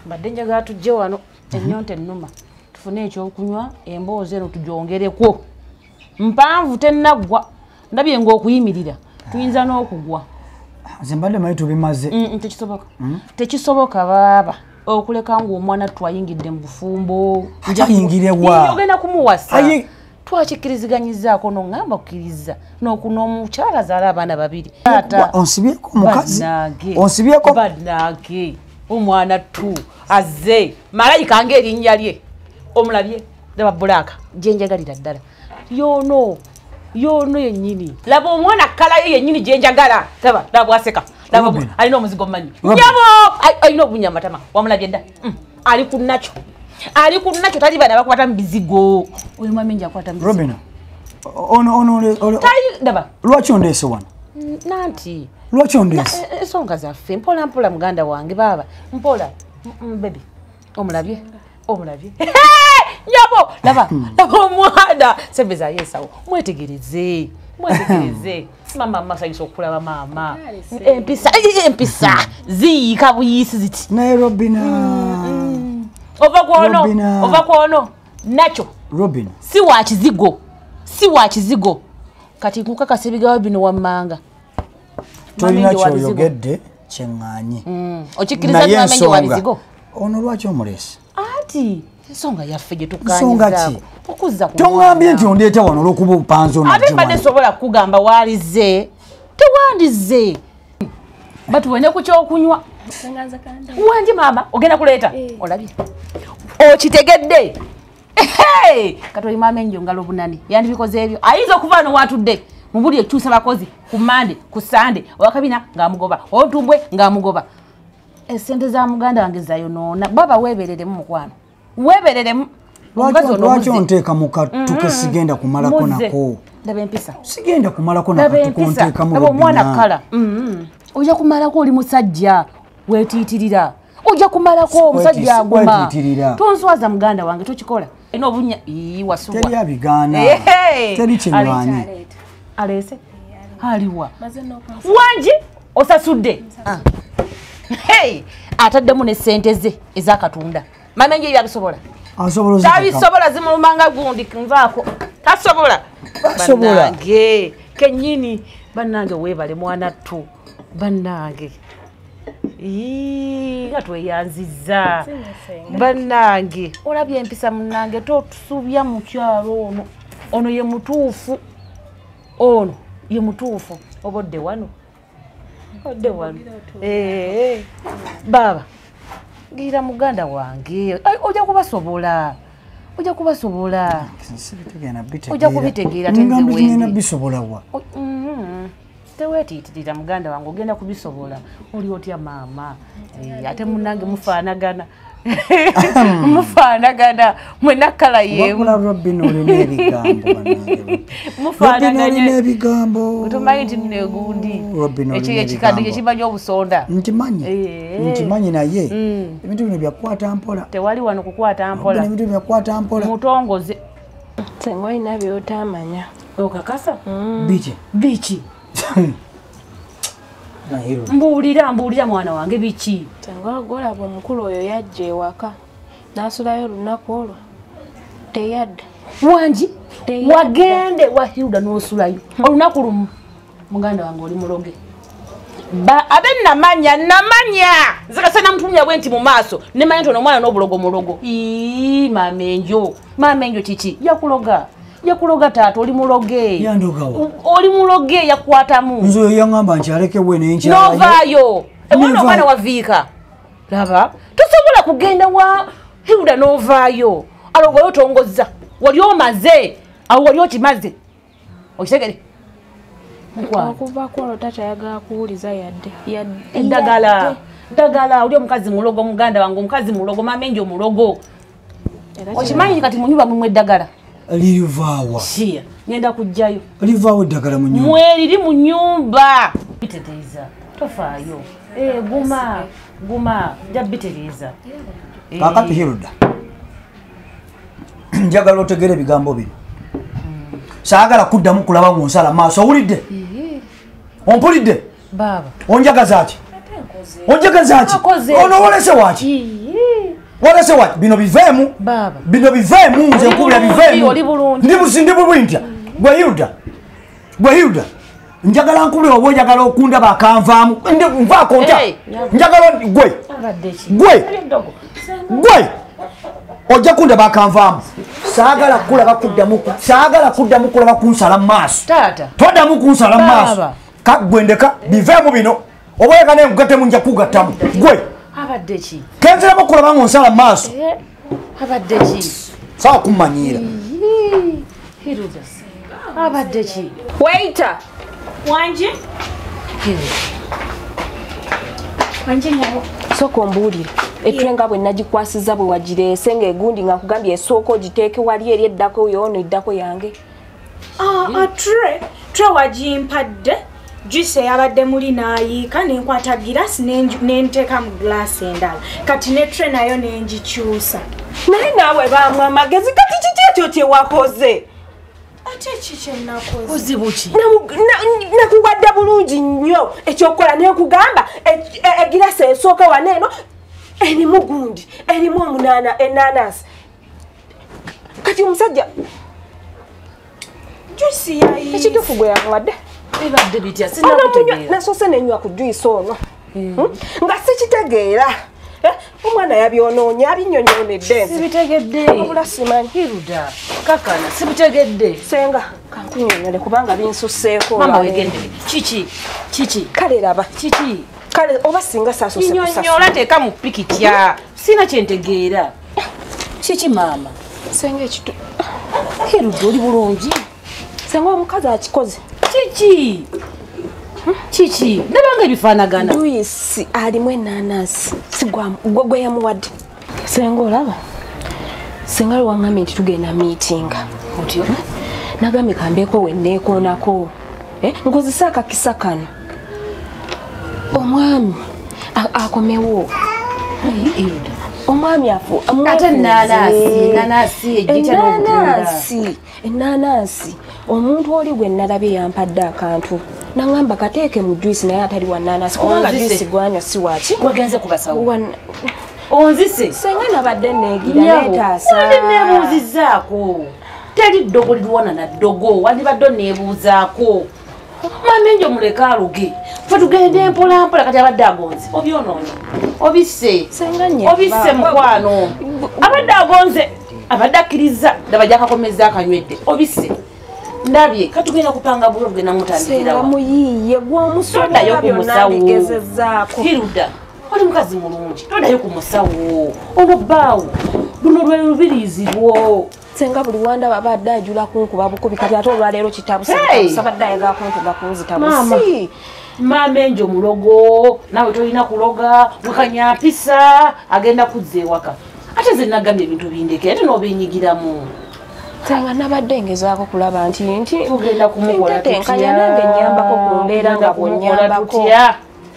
Badde njagala tujje wano ennyonta ennuma tufune ekyokunywa emboozi eno tugyongereko mpanvu tennaggwa ndabye ng'okuyimirira tuyinza n'okugwa nze mbadde manyi tubimaze tekisoboka tekisoboka baaba okuleka ng'omwana twayingidde mu bufumbo ayingirewa ogenda kumuwasa twakikkiriziganyizzaako n'oŋŋamba kukkiriza n'omukyala azaala abaana babiri taata onsibyeko omukazi onsibyeko bannange omwana tu azze malayika ng'erinnya lye omulabye laba bulaaka gye njagalira ddala yoono yennyini laba omwana kkala ye yennyini gye njagala laba bwaseka laba alina omuzigo mumanyi nyabo alina obunya amatama wamulabye dda ali ku nakyo tali bana bakwata mu bizigo oyo mwami nja akwata mu bizigo Robina daba lwaki ondeese wano nanti lwaki ondeese ensonga zaffe mpola mpola muganda wange baba mpola bebi omulabye nyabo laba omwana sebeza yesawo mwetegereze mama masanyusa okulaba maama empisa ziyiika buyisi ziti naye Robina ova kwono nakyo Robina si wa kizigo kati nkukakasa ebigawo bino wammanga tolina kyoyogedde kyeŋŋaanyi okikkiriza namenye wa bizigo ono lwaki omuleese ati ensonga yaffe gye tukanyizaako okuzza toŋŋambye nti ondeeta wano olw'okuba obupanzo ate mbadde sobola kukugamba waalize tewandize batuwene ku kyokunywa wanje maama ogenda kuleeta olabye okitegedde katoli maama enjo ngalo bunani yandibikoze ebyo ayinza okuva no watudde mubuli ekyusa bakozi ku Mande ku Sande owakabina ng'amugoba otumbwe ng'amugoba esente za muganda wange zayonoona baba weebereremu mukwano weebereremu lwaki onteeka mu kattu ke sigenda kumalako nako ndaba empisa sigenda kumalako nakonteeka mu omwana kala ojja kumalako oli musajja weetiitirira ojja kumalako omusajja aguma tonswaza muganda wange tokikola ina obunya wasubwa teri abigaana teri kinywanyi alese aliwa wanji osasudde ataddemu ne ssente ze ez'akatunda mama enje byabisobola tabisobola zimulumanga gundi nvaako tasobola bannange kennyini bannange weebale mwana ttu bannange nga tweyanziza bannange olabye empisa munnange totusubya mukyalo ono ye mutuufu obodde wano baba gira muganda wange ojja kubasobola ojja kubitegeera teweetiitirira muganda wange ogenda kubisobola oli otya maama ate munnange mufaanagana mwena kkala yemufaanaganye tomanyi nti nno egundi ekyo ekikadde kyekimanyi obusonda nkimanyi naye ebintu bino byakukwata mpola tewali wano kukwata mpola ebintu byakukwata mpola mutongoze senga olina byotamanya okakasa biki mbuulira mwana wange biki senga golaba omukulu oyo yajja ewaka n'asulayo olunaku olwo teyadda wangi wagende wa Hilda n'osulayo olunaku lumu muganda wange oli muloge abe namanya zikase namutumya bwe nti mu maaso nemanya nti ono omwana n'obulogo mulogo maama enjo kiki yakuloga taata oli muloge yakwatamu nze oyo yaŋŋamba nti alekebwe novaayo omwana waviika laba tosobola kugenda wa Hilda novaayo alogoyo tongozza wali omaze awo wali okimaze okitegere okuva kwolwo taata yagala kuwuliza yadde eddagala oli omukazi mulogo muganda wange omukazi mulogo maama enjo mulogo okimanyi kati munyumba mumwe eddagala lirivaawa ngenda kujjayo livaawo eddagala mu nyumba mweriri mu nyumba biteteeza tofaayo guma nja bitereeza kakati Hilda njagala otegere ebigambo bino saagala kuddamu kulaba ng'onsala maaso owulidde baba onjagaza ki ono wolese waki What say what? Bino bivemu. Baba. Bino bivemu nze nkubira bivemu. Ndi bulungi. Gwe Hilda. Njagala nkubira obo njagala okunda bakanvaamu. Ndi nva konta. Njagala gwe. Gwe. Ojja kunda bakanvaamu. Saagala kuddamu kulaba kunsala maaso. Taata. Toddamu kunsala maaso. Kagwendeka bivemu bino. Oboyeka ne ngatemu nja kugattamu. Gwe. Abadde ki? Kenzera kulaba ngonsala maaso. Abadde ki? Sawa kummanyiira. Hilda. Abadde ki? Waiter. Wanje? Wanje ngaho. Soko mbuulire. Etwenga bwe nagikwasiza bwe wagireese ng'egundi nga nkugambye esooka ogiteeke wali eri eddako yoono eddako yange. Tre wagimpadde. Juice yabadde muli nayiika nenkwata girasi nenteeka mu glaasi endala. Kati ne tre nayo nengikyusa. Naye naawe bamwa amagezi kati kiki ekyo kye wakoze? Ate kiki nakoze? Ozibu ki? Nakuwadde bulungi nnyo ekyokukola nekugamba egirasi esooka waneeno erimu gundi erimu enanasi. Kati omusajja juice yayi ekituufu gwe yamuwadde. Ebadde bitya sinakutegeera. Nasoose nenywa ku juice ono nga sikitegeera. Omwana yabyonoonya abinnyonnyonedde. Sibitegedde. Wabula simanyi. Hilda. Kakana sibitegedde. Senga kankunnyonnyole kubanga binsusseeko. Mama wegendere. Kiki. Kale laba. Kiki. Kale oba singa saasose kusasa. Nnyonnyola teeka mu pikitya. Sina kyentegeera. Kiki maama? Senga ekitu. Hilda oli bulungi. Senga omukazi akikoze. Kiki. Nabanga ebifaanagana. Juice alimu enanasi. Gwe yamuwadde. Senga olaba. Senga lwangambye nti tugenda meetinga. Otyo? Nagambye kambeeko wenneekoonako. Nkozesa akakisa kano. Omwami akomewo. Hilda. Omwami afu. Ate nanasi ejjita n'okutunda. Enanasi. Omuntu oli gwe nalabye yampadde akantu. Nangamba kateeke mu juice naye atali wa nanasi. Kubanga juice gwanywa si waki. Wagenze ku basawo. Onzise. Senga nabadde neegira neetaasa. Wali neebuuzizaako. Teri ddogo lirwana na ddogo. Wandibadde neebuuzaako. Mamenjo muleka aluge. Fe tugende mpolampola kati abadde agonze. Obyonoonye. Obisse. Senga nnyo. Obisse mukwano. Abadde agonze. Abadde akkiriza. Daba gyakakomeza akanywedde. Obisse. Ndabye katugenda kupanga bulo tugenda mutandikira. Senga muyiye gw'omusonda byonna bigezezzaako. Hilda. Oli mukazi mulungi. Todayo ku musawo. Olubbaawo. Luno lwe lubiriizi lwo. Senga buli wanda babadde ajula kunkuba bukubi kati ate olwaleero kitabu sabadde ayagala kuntuga kunzitabu. Si. Maama enjo mulogo. Nawe tolina kuloga. Mukanyampisa. Agenda kuzza ewaka. Ate nze nagambye ebintu bindeke. Ate n'obenyigiramu. Senga nabadde ngezaako kulaba nti tugenda kumukola tutya. tenkanya nange nnyambako ku mbeera nga bw'onnyambako.